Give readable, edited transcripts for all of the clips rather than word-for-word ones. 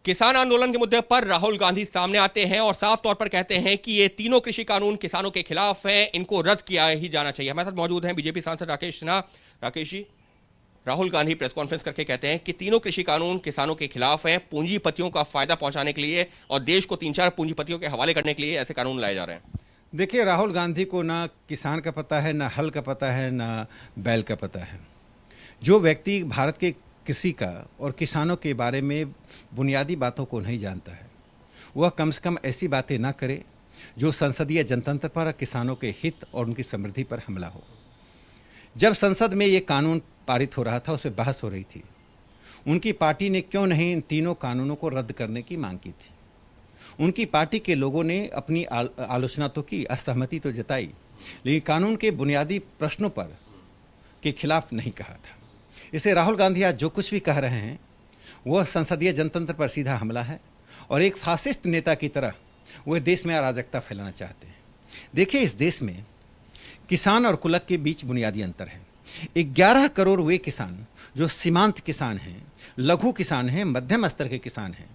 किसान आंदोलन के मुद्दे पर राहुल गांधी सामने आते हैं और साफ तौर पर कहते हैं कि ये तीनों कृषि कानून किसानों के खिलाफ हैं, इनको रद्द किया ही जाना चाहिए। हमारे साथ मौजूद हैं बीजेपी सांसद राकेश सिन्हा। राकेश जी, राहुल गांधी प्रेस कॉन्फ्रेंस करके कहते हैं कि तीनों कृषि कानून किसानों के खिलाफ हैं, पूंजीपतियों का फायदा पहुंचाने के लिए और देश को 3-4 पूंजीपतियों के हवाले करने के लिए ऐसे कानून लाए जा रहे हैं। देखिए, राहुल गांधी को ना किसान का पता है, ना हल का पता है, ना बैल का पता है। जो व्यक्ति भारत के कृषि का और किसानों के बारे में बुनियादी बातों को नहीं जानता है, वह कम से कम ऐसी बातें ना करे जो संसदीय जनतंत्र पर, किसानों के हित और उनकी समृद्धि पर हमला हो। जब संसद में ये कानून पारित हो रहा था, उस पर बहस हो रही थी, उनकी पार्टी ने क्यों नहीं इन तीनों कानूनों को रद्द करने की मांग की थी। उनकी पार्टी के लोगों ने अपनी आलोचना तो की, असहमति तो जताई, लेकिन कानून के बुनियादी प्रश्नों पर के खिलाफ नहीं कहा था। इससे राहुल गांधी आज जो कुछ भी कह रहे हैं वह संसदीय जनतंत्र पर सीधा हमला है और एक फासिस्ट नेता की तरह वह देश में अराजकता फैलाना चाहते हैं। देखिए, इस देश में किसान और कुलक के बीच बुनियादी अंतर है। 11 करोड़ वे किसान जो सीमांत किसान हैं, लघु किसान हैं, मध्यम स्तर के किसान हैं,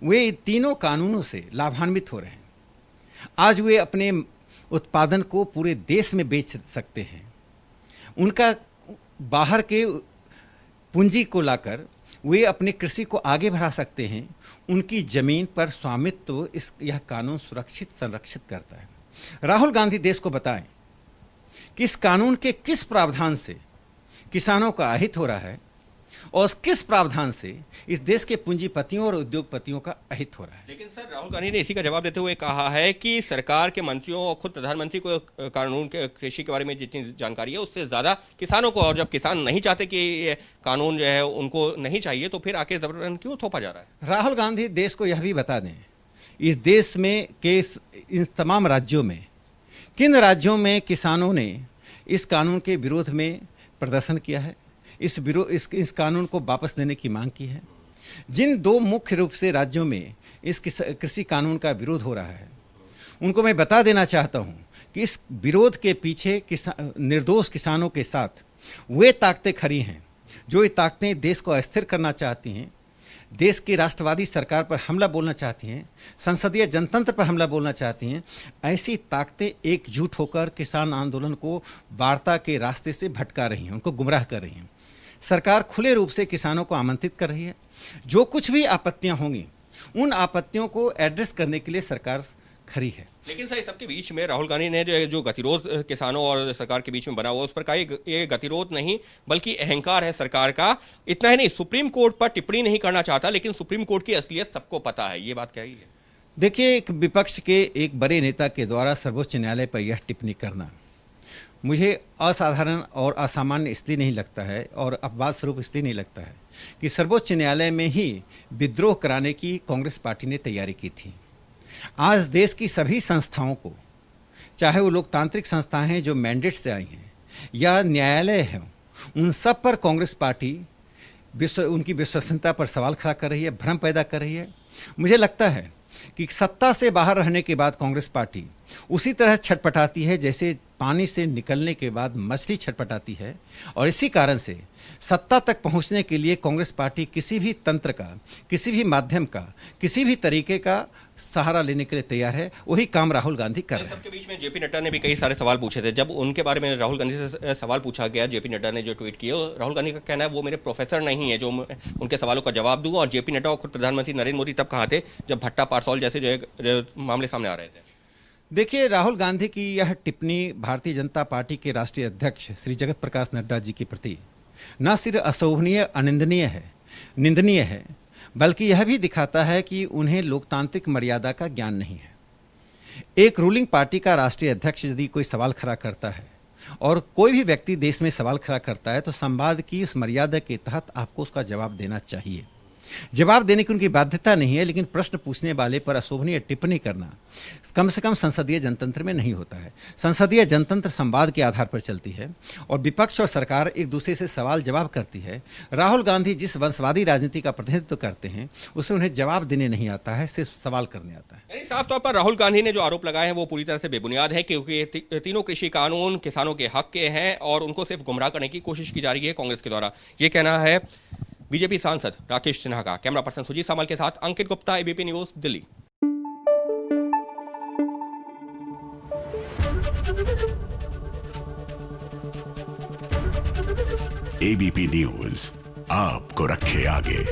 वे तीनों कानूनों से लाभान्वित हो रहे हैं। आज वे अपने उत्पादन को पूरे देश में बेच सकते हैं। उनका बाहर के पूंजी को लाकर वे अपने कृषि को आगे बढ़ा सकते हैं। उनकी जमीन पर स्वामित्व यह कानून सुरक्षित संरक्षित करता है। राहुल गांधी देश को बताएं कि इस कानून के किस प्रावधान से किसानों का अहित हो रहा है और किस प्रावधान से इस देश के पूंजीपतियों और उद्योगपतियों का अहित हो रहा है। लेकिन सर, राहुल गांधी ने इसी का जवाब देते हुए कहा है कि सरकार के मंत्रियों और खुद प्रधानमंत्री को कानून के कृषि के बारे में जितनी जानकारी है उससे ज्यादा किसानों को, और जब किसान नहीं चाहते कि ये कानून जो है उनको नहीं चाहिए तो फिर आके जबरन क्यों थोपा जा रहा है। राहुल गांधी देश को यह भी बता दें, इस देश में के इन तमाम राज्यों में किन राज्यों में किसानों ने इस कानून के विरोध में प्रदर्शन किया है, इस कानून को वापस लेने की मांग की है। जिन दो मुख्य रूप से राज्यों में इस कृषि कानून का विरोध हो रहा है, उनको मैं बता देना चाहता हूं कि इस विरोध के पीछे निर्दोष किसानों के साथ वे ताकतें खड़ी हैं जो ये ताकतें देश को अस्थिर करना चाहती हैं, देश की राष्ट्रवादी सरकार पर हमला बोलना चाहती हैं, संसदीय जनतंत्र पर हमला बोलना चाहती हैं। ऐसी ताकतें एकजुट होकर किसान आंदोलन को वार्ता के रास्ते से भटका रही हैं, उनको गुमराह कर रही हैं। सरकार खुले रूप से किसानों को आमंत्रित कर रही है। जो कुछ भी आपत्तियां होंगी उन आपत्तियों को एड्रेस करने के लिए सरकार खड़ी है। लेकिन सर, सबके बीच में राहुल गांधी ने जो गतिरोध किसानों और सरकार के बीच में बना हुआ, उस पर कहा ये गतिरोध नहीं बल्कि अहंकार है सरकार का। इतना ही नहीं, सुप्रीम कोर्ट पर टिप्पणी नहीं करना चाहता, लेकिन सुप्रीम कोर्ट की असलियत सबको पता है। ये बात क्या है? देखिए, एक विपक्ष के एक बड़े नेता के द्वारा सर्वोच्च न्यायालय पर यह टिप्पणी करना मुझे असाधारण और असामान्य इसलिए नहीं लगता है और अपवाद स्वरूप इसलिए नहीं लगता है कि सर्वोच्च न्यायालय में ही विद्रोह कराने की कांग्रेस पार्टी ने तैयारी की थी। आज देश की सभी संस्थाओं को, चाहे वो लोकतांत्रिक संस्थाएं हैं जो मैंडेट से आई हैं या न्यायालय हैं, उन सब पर कांग्रेस पार्टी उनकी विश्वसनीयता पर सवाल खड़ा कर रही है, भ्रम पैदा कर रही है। मुझे लगता है कि सत्ता से बाहर रहने के बाद कांग्रेस पार्टी उसी तरह छटपटाती है जैसे पानी से निकलने के बाद मछली छटपटाती है, और इसी कारण से सत्ता तक पहुंचने के लिए कांग्रेस पार्टी किसी भी तंत्र का, किसी भी माध्यम का, किसी भी तरीके का सहारा लेने के लिए तैयार है। वही काम राहुल गांधी कर रहे हैं। सबके बीच में जेपी नड्डा ने भी कई सारे सवाल पूछे थे। जब उनके बारे में राहुल गांधी से सवाल पूछा गया, जेपी नड्डा ने जो ट्वीट किया, राहुल गांधी का कहना है वो मेरे प्रोफेसर नहीं है जो उनके सवालों का जवाब दूंगा। और जेपी नड्डा और खुद प्रधानमंत्री नरेंद्र मोदी तब कहा थे जब भट्टा पारसौल जैसे जो मामले सामने आ रहे थे। देखिए, राहुल गांधी की यह टिप्पणी भारतीय जनता पार्टी के राष्ट्रीय अध्यक्ष श्री जगत प्रकाश नड्डा जी के प्रति न सिर्फ अशोभनीय, अनिंदनीय है, निंदनीय है, बल्कि यह भी दिखाता है कि उन्हें लोकतांत्रिक मर्यादा का ज्ञान नहीं है। एक रूलिंग पार्टी का राष्ट्रीय अध्यक्ष यदि कोई सवाल खड़ा करता है और कोई भी व्यक्ति देश में सवाल खड़ा करता है तो संवाद की उस मर्यादा के तहत आपको उसका जवाब देना चाहिए। जवाब देने की उनकी बाध्यता नहीं है, लेकिन प्रश्न पूछने वाले पर अशोभनीय टिप्पणी करना कम से कम संसदीय जनतंत्र में नहीं होता है। संसदीय जनतंत्र संवाद के आधार पर चलती है और विपक्ष और सरकार एक दूसरे से सवाल जवाब करती है। राहुल गांधी जिस वंशवादी राजनीति का प्रतिनिधित्व करते हैं उसे उन्हें जवाब देने नहीं आता है, सिर्फ सवाल करने आता है। साफ तौर पर राहुल गांधी ने जो आरोप लगाए हैं वो पूरी तरह से बेबुनियाद है, क्योंकि तीनों कृषि कानून किसानों के हक के हैं और उनको सिर्फ गुमराह करने की कोशिश की जा रही है कांग्रेस के द्वारा। ये कहना है बीजेपी सांसद राकेश सिन्हा का। कैमरा पर्सन सुजीत सामल के साथ Ankit Gupta, ABP news, Delhi. ABP news आपको रखे आगे।